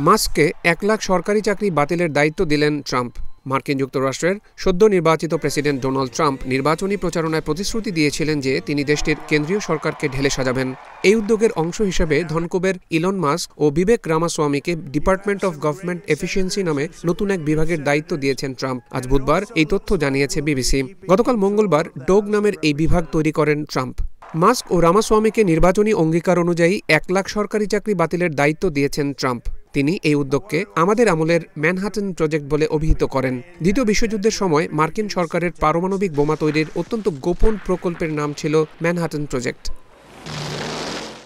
মাস্ককে ১ লাখ সরকারি চাকরি বাতিলের দায়িত্ব দিলেন ট্রাম্প। মার্কিন যুক্তরাষ্ট্রের সদ্য নির্বাচিত প্রেসিডেন্ট ডোনাল্ড ট্রাম্প নির্বাচনী প্রচারণায় প্রতিশ্রুতি দিয়েছিলেন যে তিনি দেশটির কেন্দ্রীয় সরকারকে ঢেলে সাজাবেন। এই উদ্যোগের অংশ হিসেবে ধনকুবের ইলন মাস্ক ও বিবেক রামাস্বামীকে ডিপার্টমেন্ট অফ গভর্নমেন্ট এফিসিয়েন্সি নামে নতুন এক বিভাগের দায়িত্ব দিয়েছেন ট্রাম্প। আজ বুধবার এই তথ্য জানিয়েছে বিবিসি। গতকাল মঙ্গলবার ডোগ নামের এই বিভাগ তৈরি করেন ট্রাম্প। মাস্ক ও রামাস্বামীকে নির্বাচনী অঙ্গীকার অনুযায়ী ১ লাখ সরকারি চাকরি বাতিলের দায়িত্ব দিয়েছেন ট্রাম্প। তিনি এই উদ্যোগকে আমাদের আমলের ম্যানহাটন প্রজেক্ট বলে অভিহিত করেন। দ্বিতীয় বিশ্বযুদ্ধের সময় মার্কিন সরকারের পারমাণবিক বোমা তৈরির অত্যন্ত গোপন প্রকল্পের নাম ছিল ম্যানহাটন প্রজেক্ট।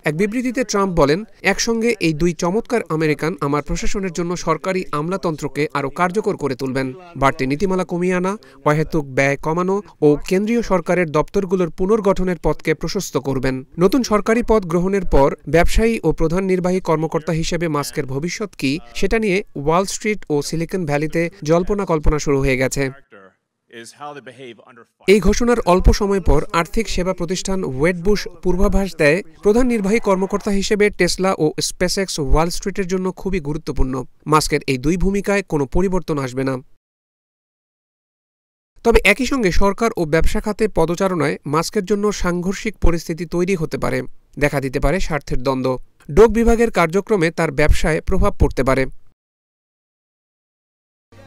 এক বিবৃতিতে ট্রাম্প বলেন, একসঙ্গে এই দুই চমৎকার আমেরিকান আমার প্রশাসনের জন্য সরকারি আমলাতন্ত্রকে আরও কার্যকর করে তুলবেন। বাড়তি নীতিমালা কমিয়ে আনা, অহেতুক ব্যয় কমানো ও কেন্দ্রীয় সরকারের দপ্তরগুলোর পুনর্গঠনের পথকে প্রশস্ত করবেন। নতুন সরকারি পদ গ্রহণের পর ব্যবসায়ী ও প্রধান নির্বাহী কর্মকর্তা হিসেবে মাস্কের ভবিষ্যৎ কি সেটা নিয়ে ওয়াল স্ট্রিট ও সিলিকন ভ্যালিতে জল্পনা কল্পনা শুরু হয়ে গেছে। এই ঘোষণার অল্প সময় পর আর্থিক সেবা প্রতিষ্ঠান ওয়েডবুশ পূর্বাভাস দেয়, প্রধান নির্বাহী কর্মকর্তা হিসেবে টেসলা ও স্পেসএক্স ওয়াল স্ট্রিটের জন্য খুবই গুরুত্বপূর্ণ। মাস্কের এই দুই ভূমিকায় কোনো পরিবর্তন আসবে না। তবে একই সঙ্গে সরকার ও ব্যবসা খাতে পদচারণায় মাস্কের জন্য সাংঘর্ষিক পরিস্থিতি তৈরি হতে পারে। দেখা দিতে পারে স্বার্থের দ্বন্দ্ব। ডোগ বিভাগের কার্যক্রমে তার ব্যবসায় প্রভাব পড়তে পারে।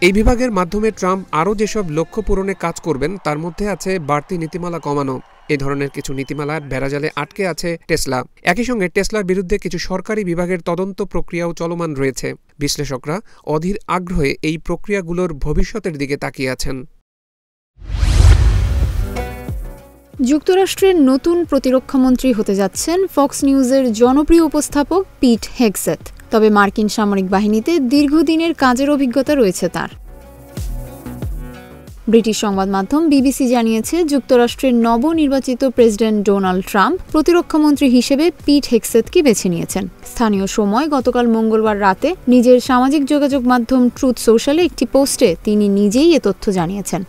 এই বিভাগের মাধ্যমে ট্রাম্প আরও যেসব লক্ষ্য পূরণে কাজ করবেন তার মধ্যে আছে বাড়তি নীতিমালা কমানো। এ ধরনের কিছু নীতিমালার বেড়াজালে আটকে আছে টেসলা। একই সঙ্গে টেসলার বিরুদ্ধে কিছু সরকারি বিভাগের তদন্ত প্রক্রিয়াও চলমান রয়েছে। বিশ্লেষকরা অধীর আগ্রহে এই প্রক্রিয়াগুলোর ভবিষ্যতের দিকে তাকিয়ে আছেন। যুক্তরাষ্ট্রের নতুন প্রতিরক্ষামন্ত্রী হতে যাচ্ছেন ফক্স নিউজের জনপ্রিয় উপস্থাপক পিট হেগসেথ। তবে মার্কিন সামরিক বাহিনীতে দীর্ঘদিনের কাজের অভিজ্ঞতা রয়েছে তার। ব্রিটিশ সংবাদ মাধ্যম বিবিসি জানিয়েছে, যুক্তরাষ্ট্রের নবনির্বাচিত প্রেসিডেন্ট ডোনাল্ড ট্রাম্প প্রতিরক্ষামন্ত্রী হিসেবে পিট হেগসেথকে বেছে নিয়েছেন। স্থানীয় সময় গতকাল মঙ্গলবার রাতে নিজের সামাজিক যোগাযোগ মাধ্যম ট্রুথ সোশ্যালে একটি পোস্টে তিনি নিজেই এ তথ্য জানিয়েছেন।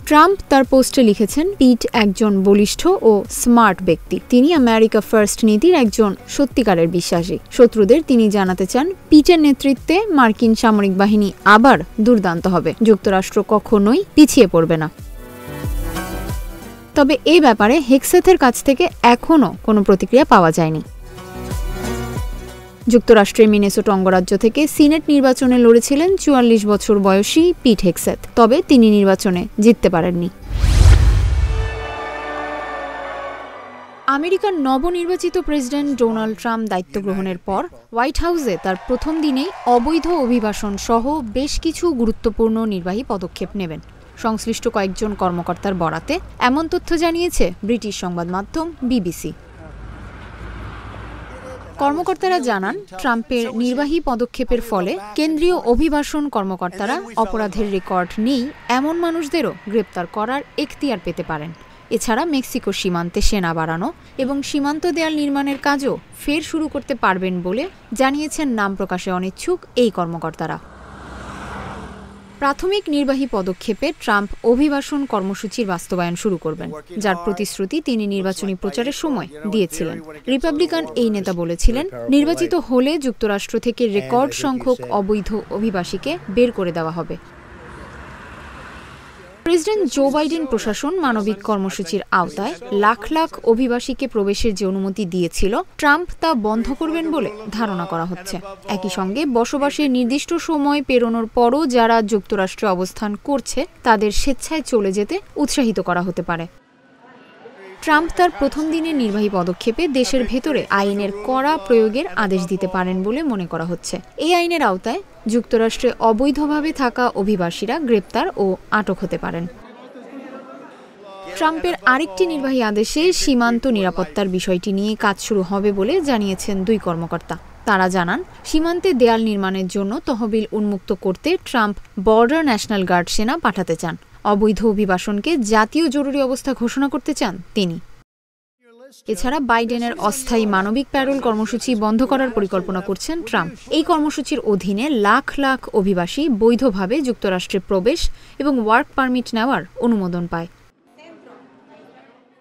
ট্রাম্প তার পোস্টে লিখেছেন, পিট একজন বলিষ্ঠ ও স্মার্ট ব্যক্তি। তিনি আমেরিকা ফার্স্ট নীতির একজন সত্যিকারের বিশ্বাসী। শত্রুদের তিনি জানাতে চান, পিটের নেতৃত্বে মার্কিন সামরিক বাহিনী আবার দুর্দান্ত হবে। যুক্তরাষ্ট্র কখনোই পিছিয়ে পড়বে না। তবে এই ব্যাপারে হেগসেথের কাছ থেকে এখনও কোনো প্রতিক্রিয়া পাওয়া যায়নি। যুক্তরাষ্ট্রের মিনেসোটা অঙ্গরাজ্য থেকে সিনেট নির্বাচনে লড়েছিলেন ৪৪ বছর বয়সী পিট হেগসেথ। তবে তিনি নির্বাচনে জিততে পারেননি। আমেরিকার নবনির্বাচিত প্রেসিডেন্ট ডোনাল্ড ট্রাম্প দায়িত্ব গ্রহণের পর হোয়াইট হাউসে তার প্রথম দিনেই অবৈধ অভিবাসন সহ বেশ কিছু গুরুত্বপূর্ণ নির্বাহী পদক্ষেপ নেবেন। সংশ্লিষ্ট কয়েকজন কর্মকর্তার বরাতে এমন তথ্য জানিয়েছে ব্রিটিশ সংবাদ মাধ্যম বিবিসি। কর্মকর্তারা জানান, ট্রাম্পের নির্বাহী পদক্ষেপের ফলে কেন্দ্রীয় অভিবাসন কর্মকর্তারা অপরাধের রেকর্ড নেই এমন মানুষদেরও গ্রেপ্তার করার এখতিয়ার পেতে পারেন। এছাড়া মেক্সিকো সীমান্তে সেনা বাড়ানো এবং সীমান্ত দেয়াল নির্মাণের কাজও ফের শুরু করতে পারবেন বলে জানিয়েছেন নাম প্রকাশে অনিচ্ছুক এই কর্মকর্তারা। প্রাথমিক নির্বাহী পদক্ষেপে ট্রাম্প অভিবাসন কর্মসূচির বাস্তবায়ন শুরু করবেন, যার প্রতিশ্রুতি তিনি নির্বাচনী প্রচারের সময় দিয়েছিলেন। রিপাবলিকান এই নেতা বলেছিলেন, নির্বাচিত হলে যুক্তরাষ্ট্র থেকে রেকর্ড সংখ্যক অবৈধ অভিবাসীকে বের করে দেওয়া হবে। প্রেসিডেন্ট জো বাইডেন প্রশাসন মানবিক কর্মসূচির আওতায় লাখ লাখ অভিবাসীকে প্রবেশের যে অনুমতি দিয়েছিল, ট্রাম্প তা বন্ধ করবেন বলে ধারণা করা হচ্ছে। একই সঙ্গে বসবাসের নির্দিষ্ট সময় পেরোনোর পরও যারা যুক্তরাষ্ট্রে অবস্থান করছে তাদের স্বেচ্ছায় চলে যেতে উৎসাহিত করা হতে পারে। ট্রাম্প তার প্রথম দিনের নির্বাহী পদক্ষেপে দেশের ভেতরে আইনের কড়া প্রয়োগের আদেশ দিতে পারেন বলে মনে করা হচ্ছে। এই আইনের আওতায় যুক্তরাষ্ট্রে অবৈধভাবে থাকা অভিবাসীরা গ্রেপ্তার ও আটক হতে পারেন। ট্রাম্পের আরেকটি নির্বাহী আদেশে সীমান্ত নিরাপত্তার বিষয়টি নিয়ে কাজ শুরু হবে বলে জানিয়েছেন দুই কর্মকর্তা। তারা জানান, সীমান্তে দেয়াল নির্মাণের জন্য তহবিল উন্মুক্ত করতে ট্রাম্প বর্ডার ন্যাশনাল গার্ড সেনা পাঠাতে চান। অবৈধ অভিবাসনকে জাতীয় জরুরি অবস্থা ঘোষণা করতে চান তিনি। এছাড়া বাইডেনের অস্থায়ী মানবিক প্যারোল কর্মসূচি বন্ধ করার পরিকল্পনা করছেন ট্রাম্প। এই কর্মসূচির অধীনে লাখ লাখ অভিবাসী বৈধভাবে যুক্তরাষ্ট্রে প্রবেশ এবং ওয়ার্ক পারমিট নেওয়ার অনুমোদন পায়।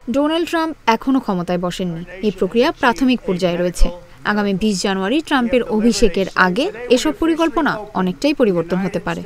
ডোনাল্ড ট্রাম্প এখনও ক্ষমতায় বসেননি। এই প্রক্রিয়া প্রাথমিক পর্যায়ে রয়েছে। আগামী 20 জানুয়ারি ট্রাম্পের অভিষেকের আগে এসব পরিকল্পনা অনেকটাই পরিবর্তন হতে পারে।